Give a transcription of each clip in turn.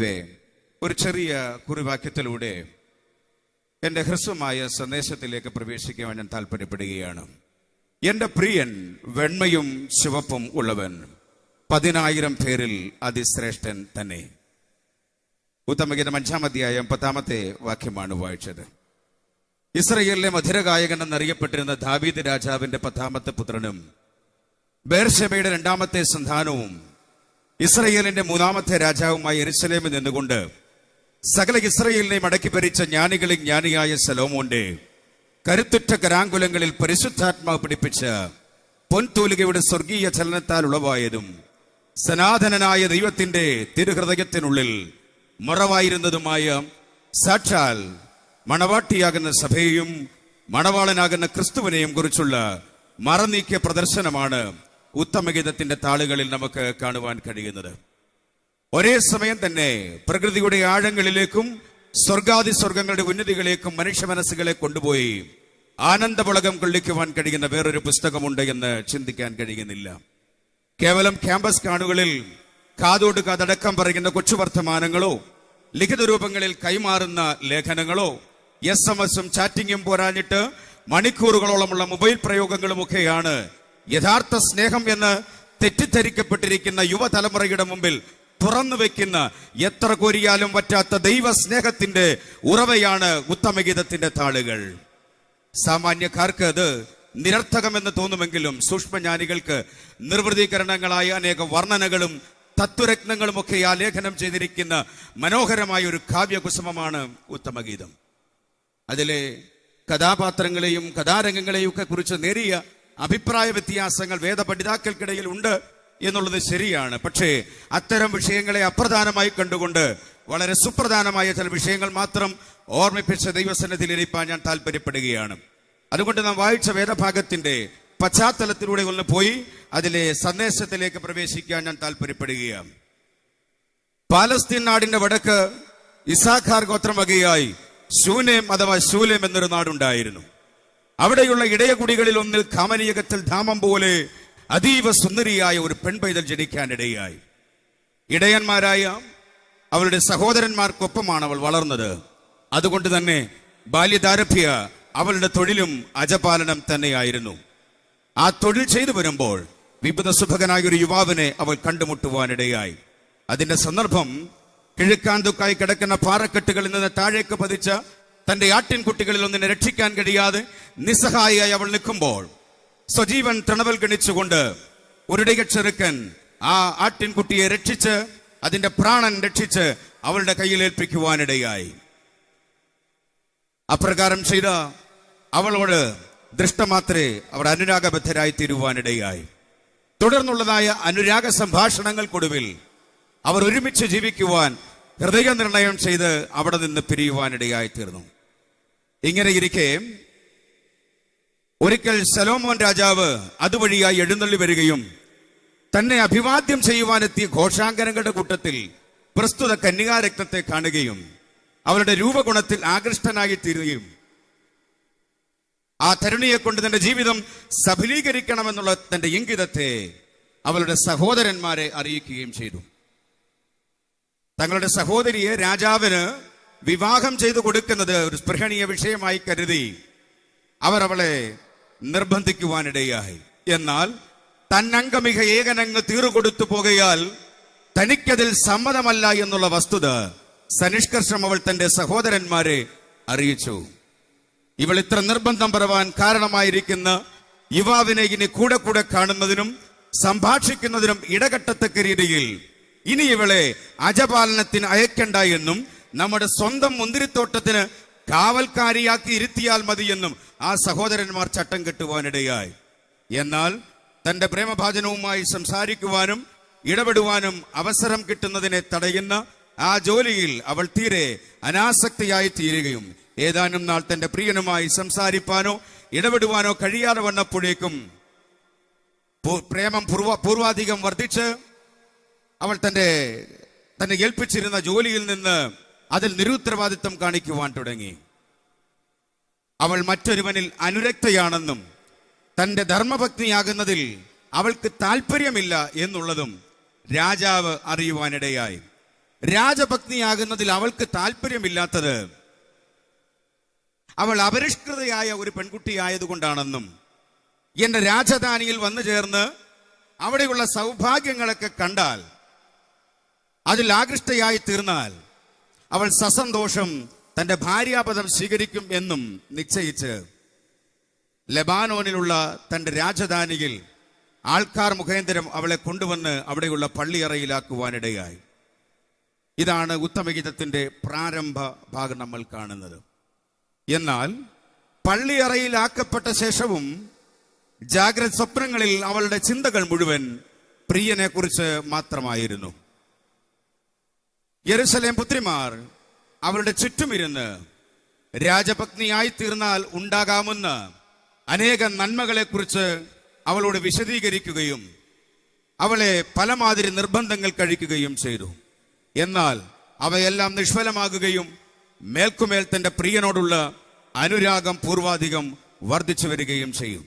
Anyway, ഒരു ചെറിയ കുറിവാക്യത്തിലൂടെ എൻ്റെ ഹ്രസ്വമായ സന്ദേശത്തിലേക്ക് പ്രവേശിക്കുവാൻ ഞാൻ താല്പര്യപ്പെടുകയാണ്. എൻ്റെ പ്രിയൻ വെണ്മയും ചുവപ്പും ഉള്ളവൻ, 10,000 പേരിൽ അതിശ്രേഷ്ഠൻ തന്നെ. ഉത്തമഗീതം 5-ാം അധ്യായം 10-ാമത്തെ വാക്യമാണ് വായിച്ചത്. ഇസ്രയേലിലെ മധുരഗായകൻ എന്നറിയപ്പെട്ടിരുന്ന ദാവീദ് രാജാവിന്റെ 10-ാമത്തെ പുത്രനും ബേർശെബയുടെ 2-ാമത്തെ സന്താനവും ഇസ്രയേലിന്റെ 3-ാമത്തെ രാജാവുമായി യെരൂശലേമിൽ നിന്നുകൊണ്ട് സകല ഇസ്രയേലിനെയും അടക്കി ഭരിച്ച ജ്ഞാനികളിൽ ജ്ഞാനിയായ ശലോമോന്റെ കരുത്തുറ്റ കരാങ്കുലങ്ങളിൽ പരിശുദ്ധാത്മാവ് പിടിപ്പിച്ച പൊൻതൂലികയുടെ സ്വർഗീയ ചലനത്താൽ ഉളവായതും സനാതനനായ ദൈവത്തിന്റെ തിരുഹൃദയത്തിനുള്ളിൽ മറവായിരുന്നതുമായ സാക്ഷാൽ മണവാട്ടിയാകുന്ന സഭയെയും മണവാളനാകുന്ന ക്രിസ്തുവിനെയും കുറിച്ചുള്ള മറനീക്കിയ പ്രദർശനമാണ് ഉത്തമഗീതത്തിന്റെ താളുകളിൽ നമുക്ക് കാണുവാൻ കഴിയുന്നത്. ഒരേ സമയം തന്നെ പ്രകൃതിയുടെ ആഴങ്ങളിലേക്കും സ്വർഗാദി സ്വർഗങ്ങളുടെ ഉന്നതികളിലേക്കും മനുഷ്യ മനസ്സുകളെ കൊണ്ടുപോയി ആനന്ദപുളകം കൊള്ളിക്കുവാൻ കഴിയുന്ന വേറൊരു പുസ്തകമുണ്ട് എന്ന് ചിന്തിക്കാൻ കഴിയുന്നില്ല. കേവലം ക്യാമ്പസ് കാണുകളിൽ കാതോട് കാതടക്കം പറയുന്ന കൊച്ചു വർത്തമാനങ്ങളോ ലിഖിത രൂപങ്ങളിൽ കൈമാറുന്ന ലേഖനങ്ങളോ SMS-ഉം ചാറ്റിങ്ങും പോരാഞ്ഞിട്ട് മണിക്കൂറുകളോളമുള്ള മൊബൈൽ പ്രയോഗങ്ങളുമൊക്കെയാണ് യഥാർത്ഥ സ്നേഹം എന്ന് തെറ്റിദ്ധരിക്കപ്പെട്ടിരിക്കുന്ന യുവതലമുറയുടെ മുമ്പിൽ തുറന്നു വെക്കുന്ന എത്ര കോരിയാലും പറ്റാത്ത ദൈവ സ്നേഹത്തിന്റെ ഉറവയാണ് ഉത്തമഗീതത്തിന്റെ താളുകൾ. സാമാന്യക്കാർക്ക് അത് നിരർത്ഥകമെന്ന് തോന്നുമെങ്കിലും സൂക്ഷ്മജ്ഞാനികൾക്ക് നിർവൃതീകരണങ്ങളായ അനേക വർണ്ണനകളും തത്വരത്നങ്ങളുമൊക്കെ ആലേഖനം ചെയ്തിരിക്കുന്ന മനോഹരമായ ഒരു കാവ്യകുസുമമാണ് ഉത്തമഗീതം. അതിലെ കഥാപാത്രങ്ങളെയും കഥാരംഗങ്ങളെയും ഒക്കെ കുറിച്ച് നേരിയ അഭിപ്രായ വ്യത്യാസങ്ങൾ വേദപണ്ഡിതാക്കൾക്കിടയിൽ ഉണ്ട് എന്നുള്ളത് ശരിയാണ്. പക്ഷേ അത്തരം വിഷയങ്ങളെ അപ്രധാനമായി കണ്ടുകൊണ്ട് വളരെ സുപ്രധാനമായ ചില വിഷയങ്ങൾ മാത്രം ഓർമ്മിപ്പിച്ച ദൈവസന്നിധിയിലിരിക്കാൻ ഞാൻ താല്പര്യപ്പെടുകയാണ്. അതുകൊണ്ട് നാം വായിച്ച വേദഭാഗത്തിന്റെ പശ്ചാത്തലത്തിലൂടെ ഒന്ന് പോയി അതിലെ സന്ദേശത്തിലേക്ക് പ്രവേശിക്കാൻ ഞാൻ താല്പര്യപ്പെടുകയാണ്. പാലസ്തീൻ നാടിന്റെ വടക്ക് ഇസാഖാർ ഗോത്രം വകയായി ശൂനേം അഥവാ ശൂലേം എന്നൊരു നാടുണ്ടായിരുന്നു. അവിടെയുള്ള ഇടയകുടികളിൽ ഒന്നിൽ കാമനീയകത്തിൽ ധാമം പോലെ അതീവ സുന്ദരിയായ ഒരു പെൺപൈതൽ ജനിക്കാനിടയായി. ഇടയന്മാരായ അവളുടെ സഹോദരന്മാർക്കൊപ്പമാണ് അവൾ വളർന്നത്. അതുകൊണ്ട് തന്നെ ബാല്യദാരഭ്യ അവളുടെ തൊഴിലും അജപാലനം തന്നെയായിരുന്നു. ആ തൊഴിൽ ചെയ്തു വരുമ്പോൾ വിപുത സുഭകനായ ഒരു യുവാവിനെ അവൾ കണ്ടുമുട്ടുവാനിടയായി. അതിന്റെ സന്ദർഭം കിഴക്കാന്തുക്കായി കിടക്കുന്ന പാറക്കെട്ടുകളിൽ നിന്ന് താഴേക്ക് പതിച്ച തന്റെ ആട്ടിൻകുട്ടികളിൽ ഒന്നിനെ രക്ഷിക്കാൻ കഴിയാതെ നിസ്സഹായിയായി അവൾ നിൽക്കുമ്പോൾ സ്വജീവൻ തണവൽ ഗണിച്ചുകൊണ്ട് ഒരിടയ ചെറുക്കൻ ആ ആട്ടിൻകുട്ടിയെ രക്ഷിച്ച് അതിന്റെ പ്രാണൻ രക്ഷിച്ച് അവളുടെ കയ്യിൽ ഏൽപ്പിക്കുവാനിടയായി. അപ്രകാരം ചെയ്ത അവളോട് ദൃഷ്ടമാത്രേ അവർ അനുരാഗബദ്ധരായി തീരുവാനിടയായി. തുടർന്നുള്ളതായ അനുരാഗ സംഭാഷണങ്ങൾക്കൊടുവിൽ അവർ ഒരുമിച്ച് ജീവിക്കുവാൻ ഹൃദയനിർണയം ചെയ്ത് അവിടെ നിന്ന് പിരിയുവാനിടയായി തീർന്നു. ഇങ്ങനെ ഇരിക്കെ ഒരിക്കൽ ശലോമോൻ രാജാവ് അതുവഴിയായി എഴുന്നള്ളി വരികയും തന്നെ അഭിവാദ്യം ചെയ്യുവാനെത്തിയ ഘോഷാങ്കനങ്ങളുടെ കൂട്ടത്തിൽ പ്രസ്തുത കന്യകാരത്നത്തെ കാണുകയും അവളുടെ രൂപഗുണത്തിൽ ആകൃഷ്ടനായി തീരുകയും ആ തരുണിയെ കൊണ്ട് തന്റെ ജീവിതം സഫലീകരിക്കണമെന്നുള്ള തന്റെ ഇംഗിതത്തെ അവളുടെ സഹോദരന്മാരെ അറിയിക്കുകയും ചെയ്തു. തങ്ങളുടെ സഹോദരിയെ രാജാവിന് വിവാഹം ചെയ്തു കൊടുക്കുന്നത് ഒരു സ്പൃഹണീയ വിഷയമായി കരുതി അവർ അവളെ നിർബന്ധിക്കുവാനിടയായി. എന്നാൽ തന്നംഗമിക ഏകനങ്ങ് തീറുകൊടുത്തു പോകയാൽ തനിക്കതിൽ സമ്മതമല്ല എന്നുള്ള വസ്തുത സനിഷ്കർഷം അവൾ തന്റെ സഹോദരന്മാരെ അറിയിച്ചു. ഇവൾ ഇത്ര നിർബന്ധം പറവാൻ കാരണമായിരിക്കുന്ന യുവാവിനെ ഇനി കൂടെ കൂടെ കാണുന്നതിനും സംഭാഷിക്കുന്നതിനും ഇടകെട്ടത്തക്ക രീതിയിൽ ഇനി ഇവളെ അജപാലനത്തിന് അയക്കണ്ട എന്നും നമ്മുടെ സ്വന്തം മുന്തിരിത്തോട്ടത്തിന് കാവൽക്കാരിയാക്കി ഇരുത്തിയാൽ മതിയെന്നും ആ സഹോദരന്മാർ ചട്ടം കെട്ടുവാനിടയായി. എന്നാൽ തന്റെ പ്രേമഭാജനവുമായി സംസാരിക്കുവാനും ഇടപെടുവാനും അവസരം കിട്ടുന്നതിനെ തടയുന്ന ആ ജോലിയിൽ അവൾ തീരെ അനാസക്തിയായി തീരുകയും ഏതാനും നാൾ തന്റെ പ്രിയനുമായി സംസാരിപ്പാനോ ഇടപെടുവാനോ കഴിയാതെ വന്നപ്പോഴേക്കും പ്രേമം പൂർവാധികം വർദ്ധിച്ച് അവൾ തന്നെ ഏൽപ്പിച്ചിരുന്ന ജോലിയിൽ നിന്ന് അതിൽ നിരുത്തരവാദിത്വം കാണിക്കുവാൻ തുടങ്ങി. അവൾ മറ്റൊരുവനിൽ അനുരക്തയാണെന്നും തന്റെ രാജപത്നിയാകുന്നതിൽ അവൾക്ക് താല്പര്യമില്ലാത്തത് അവൾ അപരിഷ്കൃതയായ ഒരു പെൺകുട്ടിയായതുകൊണ്ടാണെന്നും എന്റെ രാജധാനിയിൽ വന്നു ചേർന്ന് അവിടെയുള്ള സൗഭാഗ്യങ്ങളൊക്കെ കണ്ടാൽ അതിൽ ആകൃഷ്ടയായി തീർന്നാൽ അവൾ സസന്തോഷം തന്റെ ഭാര്യാപദം സ്വീകരിക്കും എന്നും നിശ്ചയിച്ച് ലെബാനോനിലുള്ള തന്റെ രാജധാനിയിൽ ആൾക്കാർ മുഖേന്തരം അവളെ കൊണ്ടുവന്ന് അവിടെയുള്ള പള്ളിയറയിലാക്കുവാനിടയായി. ഇതാണ് ഉത്തമഗീതത്തിന്റെ പ്രാരംഭ ഭാഗം നമ്മൾ കാണുന്നത്. എന്നാൽ പള്ളിയറയിലാക്കപ്പെട്ട ശേഷവും ജാഗ്രത സ്വപ്നങ്ങളിൽ അവളുടെ ചിന്തകൾ മുഴുവൻ പ്രിയനെ കുറിച്ച് മാത്രമായിരുന്നു. യെരുശലേം പുത്രിമാർ അവളുടെ ചുറ്റുമിരുന്ന് രാജപത്നിയായി തീർന്നാൽ ഉണ്ടാകാമെന്ന അനേക നന്മകളെ കുറിച്ച് അവളോട് വിശദീകരിക്കുകയും അവളെ പലമാതിരി നിർബന്ധങ്ങൾ കഴിക്കുകയും ചെയ്തു. എന്നാൽ അവയെല്ലാം നിഷ്ഫലമാകുകയും മേൽക്കുമേൽ തന്റെ പ്രിയനോടുള്ള അനുരാഗം പൂർവാധികം വർദ്ധിച്ചു വരികയും ചെയ്യും.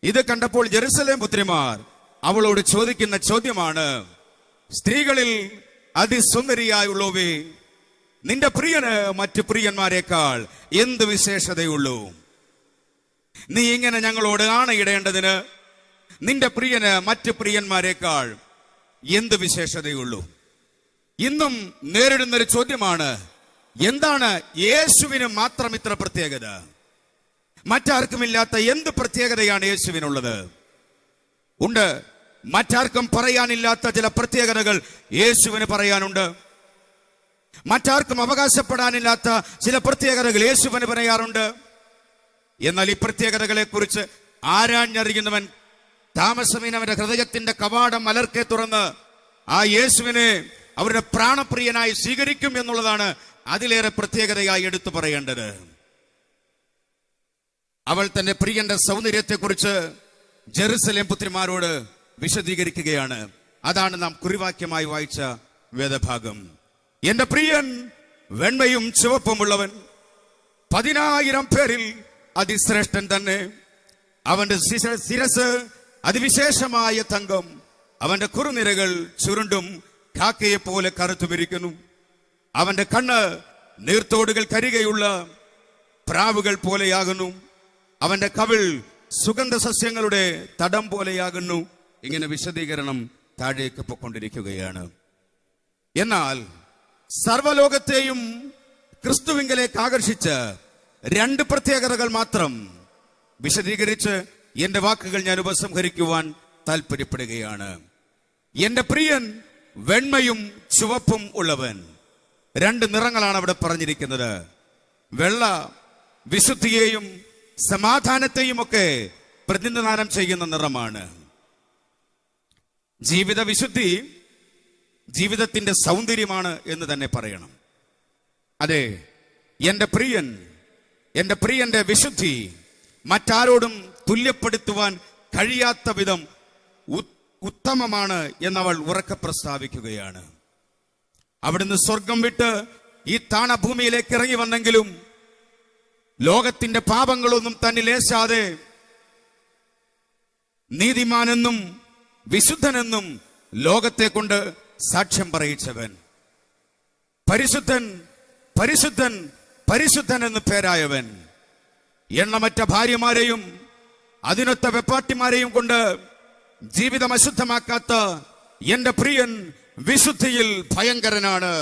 ഇത് കണ്ടപ്പോൾ ജെറുസലേം പുത്രിമാർ അവളോട് ചോദിക്കുന്ന ചോദ്യമാണ്: സ്ത്രീകളിൽ അതിസുന്ദരിയായുള്ളവേ, നിന്റെ പ്രിയന് മറ്റു പ്രിയന്മാരെക്കാൾ എന്ത് വിശേഷതയുള്ളൂ? നീ ഇങ്ങനെ ഞങ്ങളോട് ആണയിടേണ്ടതിന് നിന്റെ പ്രിയന് മറ്റു പ്രിയന്മാരെക്കാൾ എന്ത് വിശേഷതയുള്ളൂ? ഇന്നും നേരിടുന്നൊരു ചോദ്യമാണ്: എന്താണ് യേശുവിന് മാത്രം ഇത്ര പ്രത്യേകത? മറ്റാർക്കുമില്ലാത്ത എന്ത് പ്രത്യേകതയാണ് യേശുവിനുള്ളത്? ഉണ്ട്, മറ്റാർക്കും പറയാനില്ലാത്ത ചില പ്രത്യേകതകൾ യേശുവിന് പറയാനുണ്ട്. മറ്റാർക്കും അവകാശപ്പെടാനില്ലാത്ത ചില പ്രത്യേകതകൾ യേശുവിന് പറയാറുണ്ട്. എന്നാൽ ഈ പ്രത്യേകതകളെ കുറിച്ച് ആരാഞ്ഞറിയുന്നവൻ താമസമേന അവന്റെ ഹൃദയത്തിന്റെ കവാടം മലർക്കെ തുറന്ന് ആ യേശുവിനെ അവരുടെ പ്രാണപ്രിയനായി സ്വീകരിക്കും എന്നുള്ളതാണ് അതിലേറെ പ്രത്യേകതയായി എടുത്തു പറയേണ്ടത്. അവൾ തന്റെ പ്രിയന്റെ സൗന്ദര്യത്തെക്കുറിച്ച് ജെറുസലേം പുത്രിമാരോട് വിശദീകരിക്കുകയാണ്. അതാണ് നാം കുറിവാക്യമായി വായിച്ച വേദഭാഗം. എന്റെ പ്രിയൻ വെണ്മയും ചുവപ്പുമുള്ളവൻ, 10,000 പേരിൽ അതിശ്രേഷ്ഠൻ തന്നെ. അവന്റെ ശിരസ് അതിവിശേഷമായ തങ്കം, അവന്റെ കുറുനിരകൾ ചുരുണ്ടും കാക്കയെ പോലെ കറുത്തുമിരിക്കുന്നു. അവന്റെ കണ്ണ് നീർത്തോടുകൾ കരികയുള്ള പ്രാവുകൾ പോലെയാകുന്നു. അവന്റെ കവിൾ സുഗന്ധ സസ്യങ്ങളുടെ തടം പോലെയാകുന്നു. ഇങ്ങനെ വിശദീകരണം താഴേക്ക് പോയിക്കൊണ്ടിരിക്കുകയാണ്. എന്നാൽ സർവലോകത്തെയും ക്രിസ്തുവിങ്കലേക്ക് ആകർഷിച്ച 2 പ്രത്യേകതകൾ മാത്രം വിശദീകരിച്ച് എന്റെ വാക്കുകൾ ഞാൻ ഉപസംഹരിക്കുവാൻ താല്പര്യപ്പെടുകയാണ്. എന്റെ പ്രിയൻ വെണ്മയും ചുവപ്പും ഉള്ളവൻ. 2 നിറങ്ങളാണ് അവിടെ പറഞ്ഞിരിക്കുന്നത്. വെള്ള വിശുദ്ധിയെയും സമാധാനത്തെയും ഒക്കെ പ്രതിനിധാനം ചെയ്യുന്ന നിറമാണ്. ജീവിത വിശുദ്ധി ജീവിതത്തിന്റെ സൗന്ദര്യമാണ് എന്ന് തന്നെ പറയണം. അതെ, എന്റെ പ്രിയന്റെ വിശുദ്ധി മറ്റാരോടും തുല്യപ്പെടുത്തുവാൻ കഴിയാത്ത വിധം ഉത്തമമാണ് എന്നവൾ ഉറക്കെ പ്രസ്താവിക്കുകയാണ്. അവിടുന്ന് സ്വർഗം വിട്ട് ഈ താണഭൂമിയിലേക്ക് ഇറങ്ങി വന്നെങ്കിലും ലോകത്തിന്റെ പാപങ്ങളൊന്നും തന്നിലേശാതെ നീതിമാനെന്നും വിശുദ്ധനെന്നും ലോകത്തെ കൊണ്ട് സാക്ഷ്യം പറയിച്ചവൻ, പരിശുദ്ധൻ പരിശുദ്ധൻ പരിശുദ്ധൻ എന്ന് പേരായവൻ, എണ്ണമറ്റ ഭാര്യമാരെയും അതിനൊത്ത വെപ്പാട്ടിമാരെയും കൊണ്ട് ജീവിതം അശുദ്ധമാക്കാത്ത എന്റെ പ്രിയൻ വിശുദ്ധിയിൽ ഭയങ്കരനാണ്.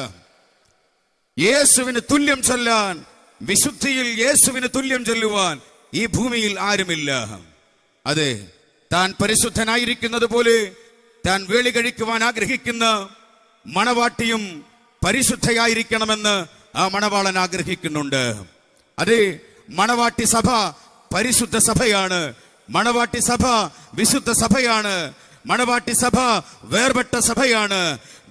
യേശുവിന് തുല്യം ചൊല്ലാൻ, വിശുദ്ധിയിൽ യേശുവിന് തുല്യം ചൊല്ലുവാൻ ഈ ഭൂമിയിൽ ആരുമില്ല. അതെ, താൻ പരിശുദ്ധനായിരിക്കുന്നത് പോലെ താൻ വേളി കഴിക്കുവാൻ ആഗ്രഹിക്കുന്ന മണവാട്ടിയും പരിശുദ്ധയായിരിക്കണമെന്ന് ആ മണവാളൻ ആഗ്രഹിക്കുന്നുണ്ട്. അതെ, മണവാട്ടി സഭ പരിശുദ്ധ സഭയാണ്. മണവാട്ടി സഭ വിശുദ്ധ സഭയാണ്. മണവാട്ടി സഭ വേർപെട്ട സഭയാണ്.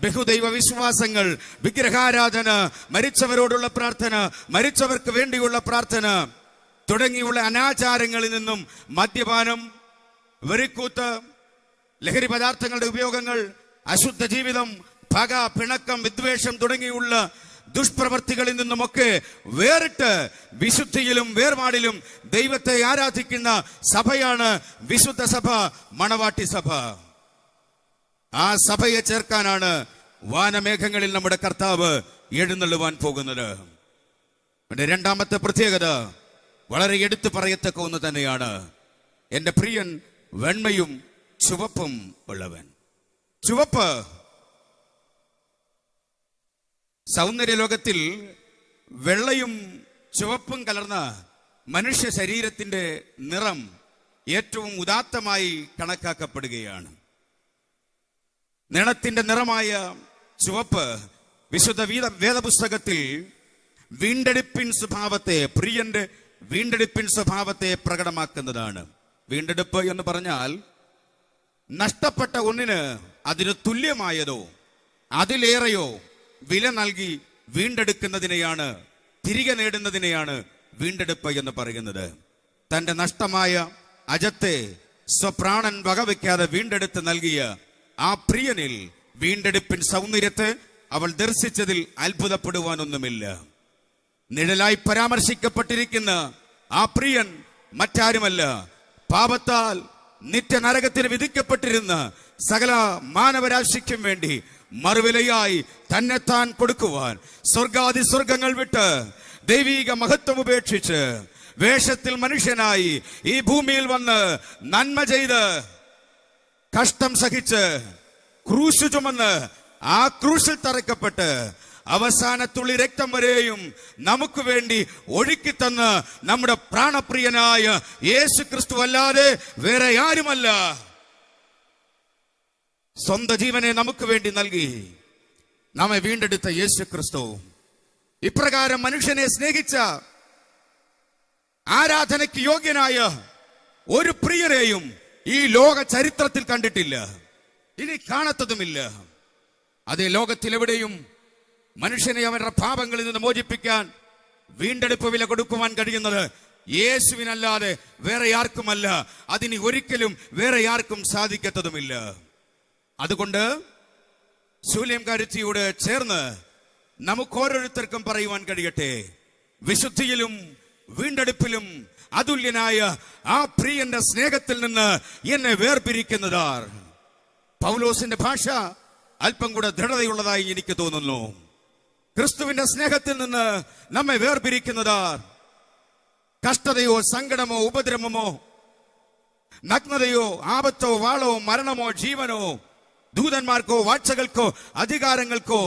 ബഹുദൈവ വിശ്വാസങ്ങൾ, വിഗ്രഹാരാധന, മരിച്ചവരോടുള്ള പ്രാർത്ഥന, മരിച്ചവർക്ക് വേണ്ടിയുള്ള പ്രാർത്ഥന തുടങ്ങിയുള്ള അനാചാരങ്ങളിൽ നിന്നും മദ്യപാനം, വെറിക്കൂത്ത്, ലഹരി പദാർത്ഥങ്ങളുടെ ഉപയോഗങ്ങൾ, അശുദ്ധ ജീവിതം, പക, പിണക്കം, വിദ്വേഷം തുടങ്ങിയുള്ള ദുഷ്പ്രവർത്തികളിൽ നിന്നുമൊക്കെ വേറിട്ട് വിശുദ്ധിയിലും വേർപാടിലും ദൈവത്തെ ആരാധിക്കുന്ന സഭയാണ് വിശുദ്ധ സഭ, മണവാട്ടി സഭ. ആ സഭയെ ചേർക്കാനാണ് വാനമേഘങ്ങളിൽ നമ്മുടെ കർത്താവ് എഴുന്നള്ളുവാൻ പോകുന്നത്. രണ്ടാമത്തെ പ്രത്യേകത വളരെ എടുത്തു പറയത്തക്ക ഒന്ന് തന്നെയാണ്. എന്റെ പ്രിയൻ വെണ്മയും ചുവപ്പും ഉള്ളവൻ. ചുവപ്പ് സൗന്ദര്യലോകത്തിൽ വെള്ളയും ചുവപ്പും കലർന്ന മനുഷ്യ ശരീരത്തിന്റെ നിറം ഏറ്റവും ഉദാത്തമായി കണക്കാക്കപ്പെടുകയാണ്. നിറത്തിന്റെ നിറമായ ചുവപ്പ് വിശുദ്ധ വേദപുസ്തകത്തിൽ വീണ്ടെടുപ്പിൻ സ്വഭാവത്തെ, പ്രിയന്റെ വീണ്ടെടുപ്പിൻ സ്വഭാവത്തെ പ്രകടമാക്കുന്നതാണ്. വീണ്ടെടുപ്പ് എന്ന് പറഞ്ഞാൽ നഷ്ടപ്പെട്ട ഒന്നിന് അതിന് തുല്യമായതോ അതിലേറെയോ വില നൽകി വീണ്ടെടുക്കുന്നതിനെയാണ്, തിരികെ നേടുന്നതിനെയാണ് വീണ്ടെടുപ്പ് എന്ന് പറയുന്നത്. തന്റെ നഷ്ടമായ അജത്തെ സ്വപ്രാണൻ വകവെക്കാതെ വീണ്ടെടുത്ത് നൽകിയ ആ പ്രിയനിൽ വീണ്ടെടുപ്പിൻ സൗന്ദര്യത്തെ അവൾ ദർശിച്ചതിൽ അത്ഭുതപ്പെടുവാനൊന്നുമില്ല. നിഴലായി പരാമർശിക്കപ്പെട്ടിരിക്കുന്ന ആ പ്രിയൻ മറ്റാരുമല്ല, പാപത്താൽ നിത്യനരകത്തിന് വിധിക്കപ്പെട്ടിരുന്ന സകല മാനവരാശിക്കും വേണ്ടി മറുവിലയായി തന്നെത്താൻ കൊടുക്കുവാൻ സ്വർഗാദി സ്വർഗങ്ങൾ വിട്ട് ദൈവീക മഹത്വം ഉപേക്ഷിച്ച് വേഷത്തിൽ മനുഷ്യനായി ഈ ഭൂമിയിൽ വന്ന് നന്മ ചെയ്ത് കഷ്ടം സഹിച്ച് ക്രൂശ് ചുമന്ന് ആ ക്രൂശിൽ തറയ്ക്കപ്പെട്ട് അവസാന തുള്ളി രക്തം വരെയും നമുക്ക് വേണ്ടി ഒഴുക്കി തന്ന് നമ്മുടെ പ്രാണപ്രിയനായ യേശു ക്രിസ്തു അല്ലാതെ വേറെ ആരുമല്ല. സ്വന്തം ജീവനെ നമുക്ക് വേണ്ടി നൽകി നമ്മെ വീണ്ടെടുത്ത യേശു ക്രിസ്തു ഇപ്രകാരം മനുഷ്യനെ സ്നേഹിച്ച, ആരാധനയ്ക്ക് യോഗ്യനായ ഒരു പ്രിയനെയും ഈ ലോക ചരിത്രത്തിൽ കണ്ടിട്ടില്ല, ഇനി കാണത്തതുമില്ല. അതേ ലോകത്തിൽ എവിടെയും മനുഷ്യനെ അവരുടെ പാപങ്ങളിൽ നിന്ന് മോചിപ്പിക്കാൻ വീണ്ടെടുപ്പ് വില കൊടുക്കുവാൻ കഴിയുന്നത് യേശുവിനല്ലാതെ വേറെ ആർക്കുമല്ല. അതിന് ഒരിക്കലും വേറെ ആർക്കും സാധിക്കത്തതുമില്ല. അതുകൊണ്ട് ശൂലേംകാരത്തിയോട് ചേർന്ന് നമുക്ക് ഓരോരുത്തർക്കും പറയുവാൻ കഴിയട്ടെ, വിശുദ്ധിയിലും വീണ്ടെടുപ്പിലും അതുല്യനായ ആ പ്രിയന്റെ സ്നേഹത്തിൽ നിന്ന് എന്നെ വേർപിരിക്കുന്നതാർ. പൗലോസിന്റെ ഭാഷ അല്പം കൂടെ ദൃഢതയുള്ളതായി എനിക്ക് തോന്നുന്നു. ക്രിസ്തുവിന്റെ സ്നേഹത്തിൽ നിന്ന് നമ്മെ വേർപിരിക്കുന്നതാർ കഷ്ടതയോ സങ്കടമോ ഉപദ്രവമോ നഗ്നതയോ ആപത്തോ വാളോ മരണമോ ജീവനോ ദൂതന്മാർക്കോ വാഴ്ചകൾക്കോ അധികാരങ്ങൾക്കോ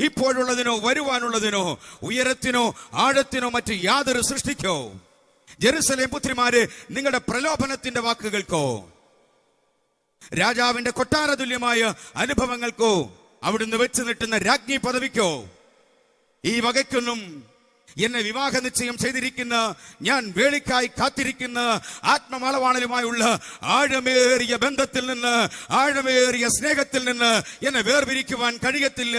ഇപ്പോഴുള്ളതിനോ വരുവാനുള്ളതിനോ ഉയരത്തിനോ ആഴത്തിനോ മറ്റ് യാതൊരു സൃഷ്ടിക്കോ ജെറുസലേം പുത്രിമാരെ നിങ്ങളുടെ പ്രലോഭനത്തിന്റെ വാക്കുകൾക്കോ രാജാവിന്റെ കൊട്ടാര തുല്യമായ അനുഭവങ്ങൾക്കോ അവിടുന്ന് വെച്ച് നീട്ടുന്ന രാജ്ഞി പദവിക്കോ ഈ വകയ്ക്കൊന്നും എന്നെ വിവാഹ നിശ്ചയം ചെയ്തിരിക്കുന്ന ഞാൻ വേളിക്കായി കാത്തിരിക്കുന്ന ആത്മമളവാണലുമായുള്ള ആഴമേറിയ ബന്ധത്തിൽ നിന്ന്, ആഴമേറിയ സ്നേഹത്തിൽ നിന്ന് എന്നെ വേർപിരിക്കുവാൻ കഴിയത്തില്ല.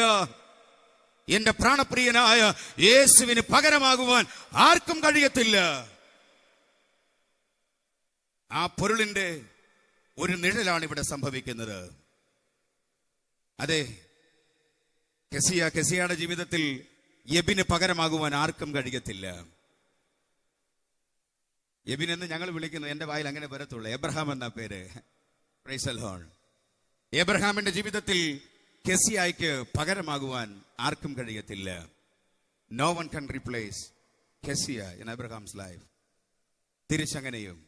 എന്റെ പ്രാണപ്രിയനായ യേശുവിന് പകരമാകുവാൻ ആർക്കും കഴിയത്തില്ല. ആ പൊരുളിന്റെ ഒരു നിഴലാണ് ഇവിടെ സംഭവിക്കുന്നത്. അതെ, കെസിയയുടെ ജീവിതത്തിൽ യെബിന് പകരമാകുവാൻ ആർക്കും കഴിയത്തില്ല. യെബിൻ എന്ന് ഞങ്ങൾ വിളിക്കുന്നു, എന്റെ വായിൽ അങ്ങനെ വരത്തുള്ളൂ. എബ്രഹാം എന്ന പേര്. Price the Lord. എബ്രഹാമിന്റെ ജീവിതത്തിൽ കെസിയായ്ക്ക് പകരമാകുവാൻ ആർക്കും കഴിയത്തില്ല. No one can replace Keziah in Abraham's life. തിരിച്ചങ്ങനെയും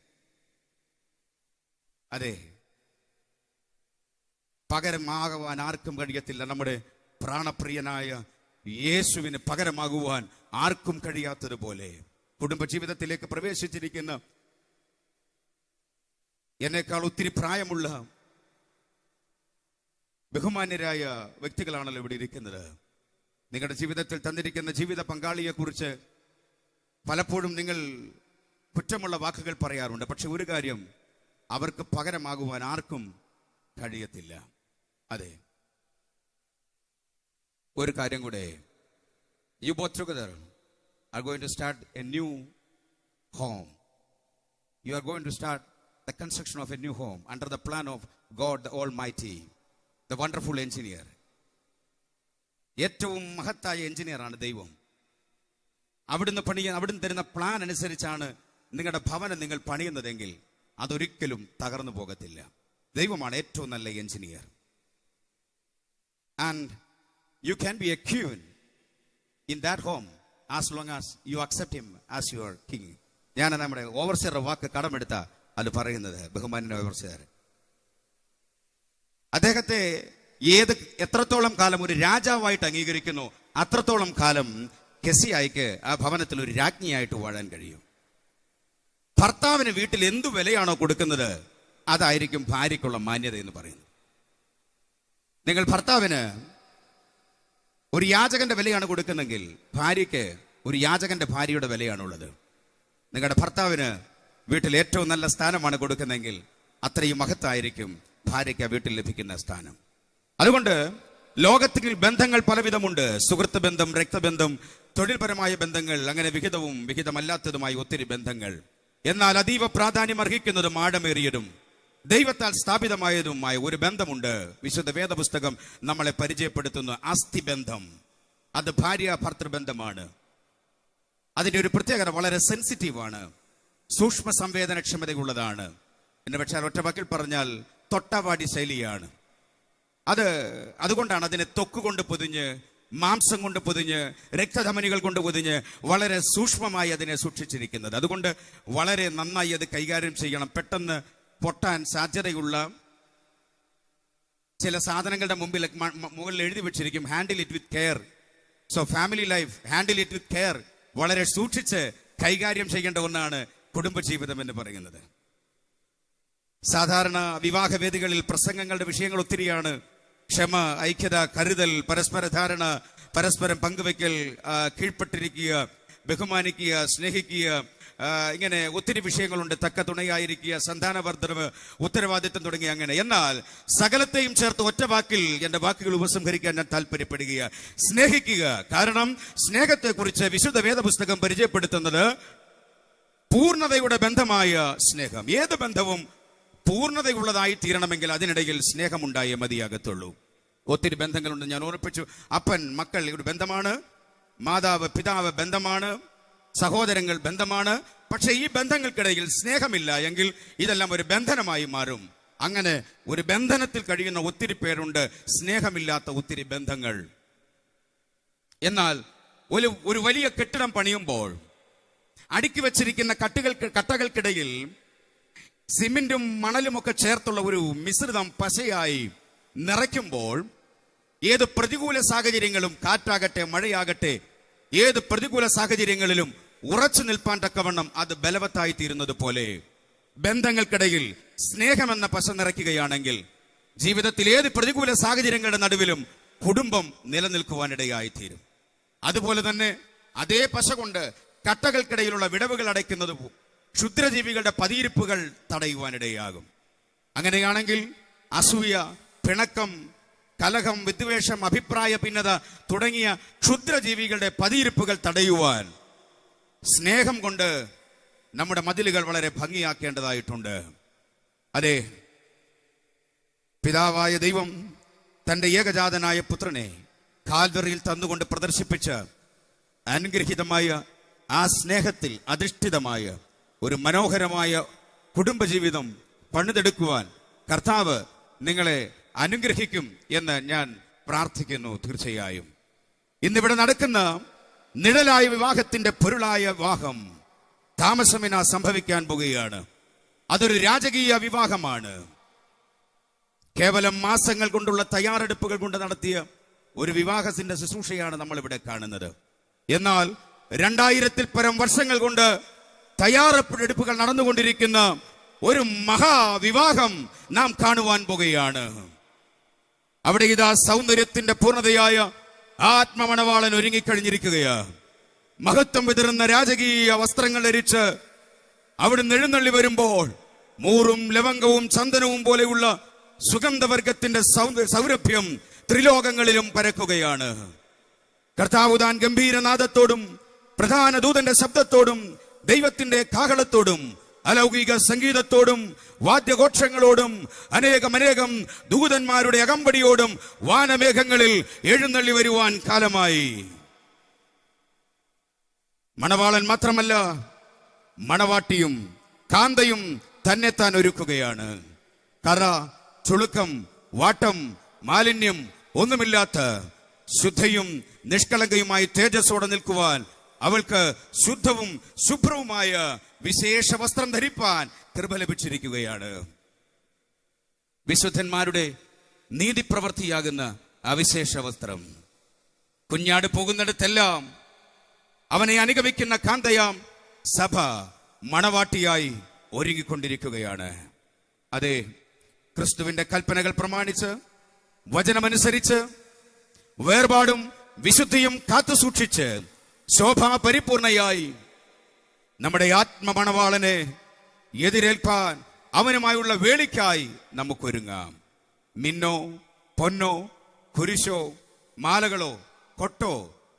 അതെ, പകരമാകുവാൻ ആർക്കും കഴിയത്തില്ല. നമ്മുടെ പ്രാണപ്രിയനായ യേശുവിന് പകരമാകുവാൻ ആർക്കും കഴിയാത്തതുപോലെ കുടുംബജീവിതത്തിലേക്ക് പ്രവേശിച്ചിരിക്കുന്ന എന്നേക്കാൾ ഒത്തിരി പ്രായമുള്ള ബഹുമാന്യരായ വ്യക്തികളാണല്ലോ ഇവിടെ ഇരിക്കുന്നത്. നിങ്ങളുടെ ജീവിതത്തിൽ തന്നിരിക്കുന്ന ജീവിത പങ്കാളിയെക്കുറിച്ച് പലപ്പോഴും നിങ്ങൾ കുറ്റമുള്ള വാക്കുകൾ പറയാറുണ്ട്. പക്ഷെ ഒരു കാര്യം, അവർക്ക് പകരമാകുവാൻ ആർക്കും കഴിയത്തില്ല. അതെ, ഒരു കാര്യം കൂടെ, you both together are going to start a new home. You are going to start the construction of a new home under the plan of God the Almighty, the wonderful engineer. ഏറ്റവും മഹത്തായ എഞ്ചിനീയറാണ് ദൈവം. അവിടുന്ന് തരുന്ന plan അനുസരിച്ചാണ് നിങ്ങളുടെ ഭവനം നിങ്ങൾ പണിയുന്നതെങ്കിൽ അതൊരിക്കലും തകർന്നു പോകത്തില്ല. ദൈവമാണ് ഏറ്റവും നല്ല engineer. And you can be a queen in that home as long as you accept him as your king. ഞാൻ നമ്മുടെ ഓവർസിയറുടെ വാക്ക് കടമെടുത്ത അത് പറയുന്നത്, ബഹുമാന്യ ഓവർസിയർ അദ്ദേഹത്തെ എത്രത്തോളം കാലം ഒരു രാജാവായിട്ട് അംഗീകരിക്കുന്നു അത്രത്തോളം കാലം കെസിയായിക്ക് ആ ഭവനത്തിൽ ഒരു രാജ്ഞിയായിട്ട് വാഴാൻ കഴിയും. ഭർത്താവിന് വീട്ടിൽ എന്തു വിലയാണോ കൊടുക്കുന്നത് അതായിരിക്കും ഭാര്യയ്ക്കുള്ള മാന്യത എന്ന് പറയുന്നത്. നിങ്ങൾ ഭർത്താവിന് ഒരു യാചകന്റെ വിലയാണ് കൊടുക്കുന്നെങ്കിൽ ഭാര്യയ്ക്ക് ഒരു യാചകന്റെ ഭാര്യയുടെ വിലയാണുള്ളത്. നിങ്ങളുടെ ഭർത്താവിന് വീട്ടിൽ ഏറ്റവും നല്ല സ്ഥാനമാണ് കൊടുക്കുന്നെങ്കിൽ അത്രയും മഹത്തായിരിക്കും ഭാര്യയ്ക്ക് ആ വീട്ടിൽ ലഭിക്കുന്ന സ്ഥാനം. അതുകൊണ്ട് ലോകത്തിൽ ബന്ധങ്ങൾ പലവിധമുണ്ട്. സുഹൃത്ത് ബന്ധം, രക്തബന്ധം, തൊഴിൽപരമായ ബന്ധങ്ങൾ, അങ്ങനെ വിഹിതവും വിഹിതമല്ലാത്തതുമായ ഒത്തിരി ബന്ധങ്ങൾ. എന്നാൽ അതീവ പ്രാധാന്യം അർഹിക്കുന്നതും ആഴമേറിയതും ദൈവത്താൽ സ്ഥാപിതമായതുമായ ഒരു ബന്ധമുണ്ട്. വിശുദ്ധ വേദപുസ്തകം നമ്മളെ പരിചയപ്പെടുത്തുന്ന അസ്ഥിബന്ധം. അത് ഭാര്യ ഭർത്തൃബന്ധമാണ്. അതിന്റെ ഒരു പ്രത്യേകത വളരെ സെൻസിറ്റീവാണ്, സൂക്ഷ്മ സംവേദനക്ഷമതയുള്ളതാണ്. എന്ന് പക്ഷേ ഒറ്റ വാക്കിൽ പറഞ്ഞാൽ തൊട്ടാവാടി ശൈലിയാണ്. അതുകൊണ്ടാണ് അതിനെ തൊക്കുകൊണ്ട് പൊതിഞ്ഞ്, മാംസം കൊണ്ട് പൊതിഞ്ഞ്, രക്തധമനികൾ കൊണ്ട് പൊതിഞ്ഞ് വളരെ സൂക്ഷ്മമായി അതിനെ സൂക്ഷിച്ചിരിക്കുന്നത്. അതുകൊണ്ട് വളരെ നന്നായി അത് കൈകാര്യം ചെയ്യണം. പെട്ടെന്ന് പൊട്ടാൻ സാധ്യതയുള്ള ചില സാധനങ്ങളുടെ മുകളിൽ എഴുതി വെച്ചിരിക്കും handle it with care. So family life, handle it with care. വളരെ സൂക്ഷിച്ച് കൈകാര്യം ചെയ്യേണ്ട ഒന്നാണ് കുടുംബജീവിതം എന്ന് പറയുന്നത്. സാധാരണ വിവാഹവേദികളിൽ പ്രസംഗങ്ങളുടെ വിഷയങ്ങൾ ഒത്തിരിയാണ്. ക്ഷമ, ഐക്യത, കരുതൽ, പരസ്പര ധാരണ, പരസ്പരം പങ്കുവെക്കൽ, കീഴ്പ്പെട്ടിരിക്കുക, ബഹുമാനിക്കുക, സ്നേഹിക്കുക, ഇങ്ങനെ ഒത്തിരി വിഷയങ്ങളുണ്ട്. തക്ക തുണയായിരിക്കുക, സന്താനവർദ്ധനവ്, ഉത്തരവാദിത്വം തുടങ്ങി അങ്ങനെ. എന്നാൽ സകലത്തെയും ചേർത്ത് ഒറ്റ വാക്കിൽ എന്റെ വാക്കുകൾ ഉപസംഹരിക്കാൻ ഞാൻ താല്പര്യപ്പെടുക: സ്നേഹിക്കുക. കാരണം സ്നേഹത്തെക്കുറിച്ച് വിശുദ്ധ വേദപുസ്തകം പരിചയപ്പെടുത്തുന്നത് പൂർണ്ണതയുടെ ബന്ധമായ സ്നേഹം. ഏത് ബന്ധവും പൂർണ്ണതയുള്ളതായി തീരണമെങ്കിൽ അതിനിടയിൽ സ്നേഹമുണ്ടായേ മതിയാകത്തുള്ളൂ. ഒത്തിരി ബന്ധങ്ങളുണ്ട്. ഞാൻ ഓർപ്പിച്ചു, അപ്പൻ മക്കൾ ഒരു ബന്ധമാണ്, മാതാവ് പിതാവ് ബന്ധമാണ്, സഹോദരങ്ങൾ ബന്ധമാണ്. പക്ഷെ ഈ ബന്ധങ്ങൾക്കിടയിൽ സ്നേഹമില്ല എങ്കിൽ ഇതെല്ലാം ഒരു ബന്ധനമായി മാറും. അങ്ങനെ ഒരു ബന്ധനത്തിൽ കഴിയുന്ന ഒത്തിരി പേരുണ്ട്, സ്നേഹമില്ലാത്ത ഒത്തിരി ബന്ധങ്ങൾ. എന്നാൽ ഒരു വലിയ കെട്ടിടം പണിയുമ്പോൾ അടുക്കി വെച്ചിരിക്കുന്ന കട്ടകൾക്കിടയിൽ സിമെന്റും മണലും ഒക്കെ ചേർത്തുള്ള ഒരു മിശ്രിതം പശയായി നിറയ്ക്കുമ്പോൾ ഏത് പ്രതികൂല സാഹചര്യങ്ങളും, കാറ്റാകട്ടെ മഴയാകട്ടെ, ഏത് പ്രതികൂല സാഹചര്യങ്ങളിലും ഉറച്ചു നിൽപ്പാൻ തക്കവണ്ണം അത് ബലവത്തായി തീരുന്നത് പോലെ ബന്ധങ്ങൾക്കിടയിൽ സ്നേഹമെന്ന പശ നിറയ്ക്കുകയാണെങ്കിൽ ജീവിതത്തിൽ ഏത് പ്രതികൂല സാഹചര്യങ്ങളുടെ നടുവിലും കുടുംബം നിലനിൽക്കുവാനിടയായി തീരും. അതുപോലെ തന്നെ അതേ പശ കൊണ്ട് കട്ടകൾക്കിടയിലുള്ള വിടവുകൾ അടയ്ക്കുന്നത് ക്ഷുദ്രജീവികളുടെ പതിയിരിപ്പുകൾ തടയുവാനിടയാകും. അങ്ങനെയാണെങ്കിൽ അസൂയ, പിണക്കം, കലഹം, വിദ്വേഷം, അഭിപ്രായ ഭിന്നത തുടങ്ങിയ ക്ഷുദ്രജീവികളുടെ പതിയിരിപ്പുകൾ തടയുവാൻ സ്നേഹം കൊണ്ട് നമ്മുടെ മതിലുകൾ വളരെ ഭംഗിയാക്കേണ്ടതായിട്ടുണ്ട്. അതെ, പിതാവായ ദൈവം തന്റെ ഏകജാതനായ പുത്രനെ കാൽവറിയിൽ തന്നുകൊണ്ട് പ്രദർശിപ്പിച്ച അനുഗ്രഹീതമായ ആ സ്നേഹത്തിൽ അധിഷ്ഠിതമായ ഒരു മനോഹരമായ കുടുംബജീവിതം പണിതെടുക്കുവാൻ കർത്താവ് നിങ്ങളെ അനുഗ്രഹിക്കും എന്ന് ഞാൻ പ്രാർത്ഥിക്കുന്നു. തീർച്ചയായും ഇന്നിവിടെ നടക്കുന്ന നിഴലായ വിവാഹത്തിന്റെ പൊരുളായ വിവാഹം താമസമിന സംഭവിക്കാൻ പോകുകയാണ്. അതൊരു രാജകീയ വിവാഹമാണ്. കേവലം മാസങ്ങൾ കൊണ്ടുള്ള തയ്യാറെടുപ്പുകൾ കൊണ്ട് നടത്തിയ ഒരു വിവാഹത്തിന്റെ ശുശ്രൂഷയാണ് നമ്മൾ ഇവിടെ കാണുന്നത്. എന്നാൽ 2000-ൽ പരം വർഷങ്ങൾ കൊണ്ട് തയ്യാറെടുപ്പുകൾ നടന്നുകൊണ്ടിരിക്കുന്ന ഒരു മഹാവിവാഹം നാം കാണുവാൻ പോകുകയാണ്. അവിടെ ഇതാ സൗന്ദര്യത്തിന്റെ പൂർണ്ണതയായ ആത്മമണവാളൻ ഒരുങ്ങിക്കഴിഞ്ഞിരിക്കുകയാ. മഹത്വം വിതറുന്ന രാജകീയ വസ്ത്രങ്ങൾ ധരിച്ച് അവിടുന്ന് എഴുന്നള്ളി വരുമ്പോൾ മൂറും ലവംഗവും ചന്ദനവും പോലെയുള്ള സുഗന്ധവർഗത്തിന്റെ സൗരഭ്യം ത്രിലോകങ്ങളിലും പരക്കുകയാണ്. കർത്താവ് താൻ ഗംഭീരനാദത്തോടും പ്രധാന ദൂതന്റെ ശബ്ദത്തോടും ദൈവത്തിന്റെ കാഹളത്തോടും അലൗകിക സംഗീതത്തോടും വാദ്യഘോഷങ്ങളോടും അനേകം ദൂതന്മാരുടെ അകമ്പടിയോടും വാനമേഘങ്ങളിൽ എഴുന്നള്ളി വരുവാൻ കാലമായി. മണവാളൻ മാത്രമല്ല, മണവാട്ടിയും കാന്തയും തന്നെത്താൻ ഒരുക്കുകയാണ്. കറ, ചുളുക്കം, വാട്ടം, മാലിന്യം ഒന്നുമില്ലാത്ത ശുദ്ധയും നിഷ്കളങ്കയുമായി തേജസ്സോടെ നിൽക്കുവാൻ അവൾക്ക് ശുദ്ധവും ശുഭ്രവുമായ വിശേഷ വസ്ത്രം ധരിപ്പാൻ കൃപ ലഭിച്ചിരിക്കുകയാണ്. വിശുദ്ധന്മാരുടെ നീതിപ്രവൃത്തിയാകുന്ന അവിശേഷ വസ്ത്രം. കുഞ്ഞാട് പോകുന്നിടത്തെല്ലാം അവനെ അനുഗമിക്കുന്ന കാന്തയാം സഭ മണവാട്ടിയായി ഒരുങ്ങിക്കൊണ്ടിരിക്കുകയാണ്. അതെ, ക്രിസ്തുവിന്റെ കൽപ്പനകൾ പ്രമാണിച്ച് വചനമനുസരിച്ച് വേർപാടും വിശുദ്ധിയും കാത്തു സൂക്ഷിച്ച് ശോഭാ പരിപൂർണയായി നമ്മുടെ ആത്മമണവാളനെ എതിരേൽപ്പാൻ അവനുമായുള്ള വേളിക്കായി നമുക്കൊരുങ്ങാം. മിന്നോ പൊന്നോ കുരിശോ മാലകളോ കൊട്ടോ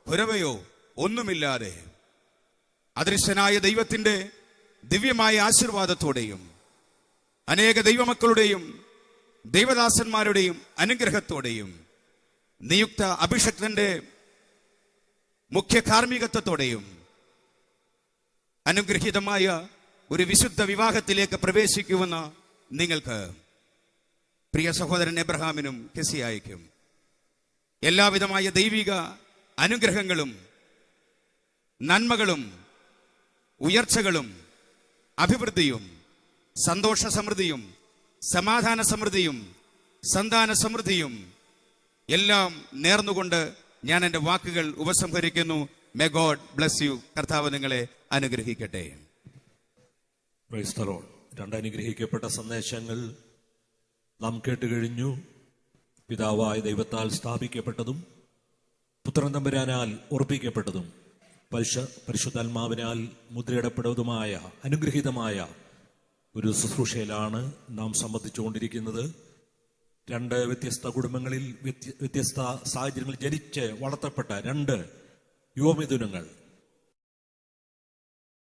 കുരവയോ ഒന്നുമില്ലാതെ അദൃശ്യനായ ദൈവത്തിന്റെ ദിവ്യമായ ആശീർവാദത്തോടെയും അനേക ദൈവമക്കളുടെയും ദൈവദാസന്മാരുടെയും അനുഗ്രഹത്തോടെയും നിയുക്ത അഭിഷക്തന്റെ മുഖ്യ കാർമ്മികത്വത്തോടെയും അനുഗ്രഹീതമായ ഒരു വിശുദ്ധ വിവാഹത്തിലേക്ക് പ്രവേശിക്കുമെന്ന് നിങ്ങൾക്ക് പ്രിയ സഹോദരൻ എബ്രഹാമിനും കെസിയായിക്കും എല്ലാവിധമായ ദൈവിക അനുഗ്രഹങ്ങളും നന്മകളും ഉയർച്ചകളും അഭിവൃദ്ധിയും സന്തോഷ സമൃദ്ധിയും സമാധാന സമൃദ്ധിയും സന്താന സമൃദ്ധിയും എല്ലാം നേർന്നുകൊണ്ട് ഞാൻ എൻ്റെ വാക്കുകൾ ഉപസംഹരിക്കുന്നു. May God bless you. കർത്താവ് നിങ്ങളെ അനുഗ്രഹിക്കട്ടെ. Praise the Lord. രണ്ട് അനുഗ്രഹിക്കപ്പെട്ട സന്ദേശങ്ങൾ നാം കേട്ടുകഴിഞ്ഞു. പിതാവായ ദൈവത്താൽ സ്ഥാപിക്കപ്പെട്ടതും പുത്രൻ തമ്പുരാനാൽ ഉറപ്പിക്കപ്പെട്ടതും പരിശുദ്ധാത്മാവിനാൽ മുദ്രയിടപ്പെടുന്നതുമായ അനുഗ്രഹീതമായ ഒരു ശുശ്രൂഷയിലാണ് നാം സംബന്ധിച്ചുകൊണ്ടിരിക്കുന്നത്. രണ്ട് വ്യത്യസ്ത കുടുംബങ്ങളിൽ വ്യത്യസ്ത സാഹചര്യങ്ങളിൽ ജനിച്ച് വളർത്തപ്പെട്ട രണ്ട് യുവമിഥുനങ്ങൾ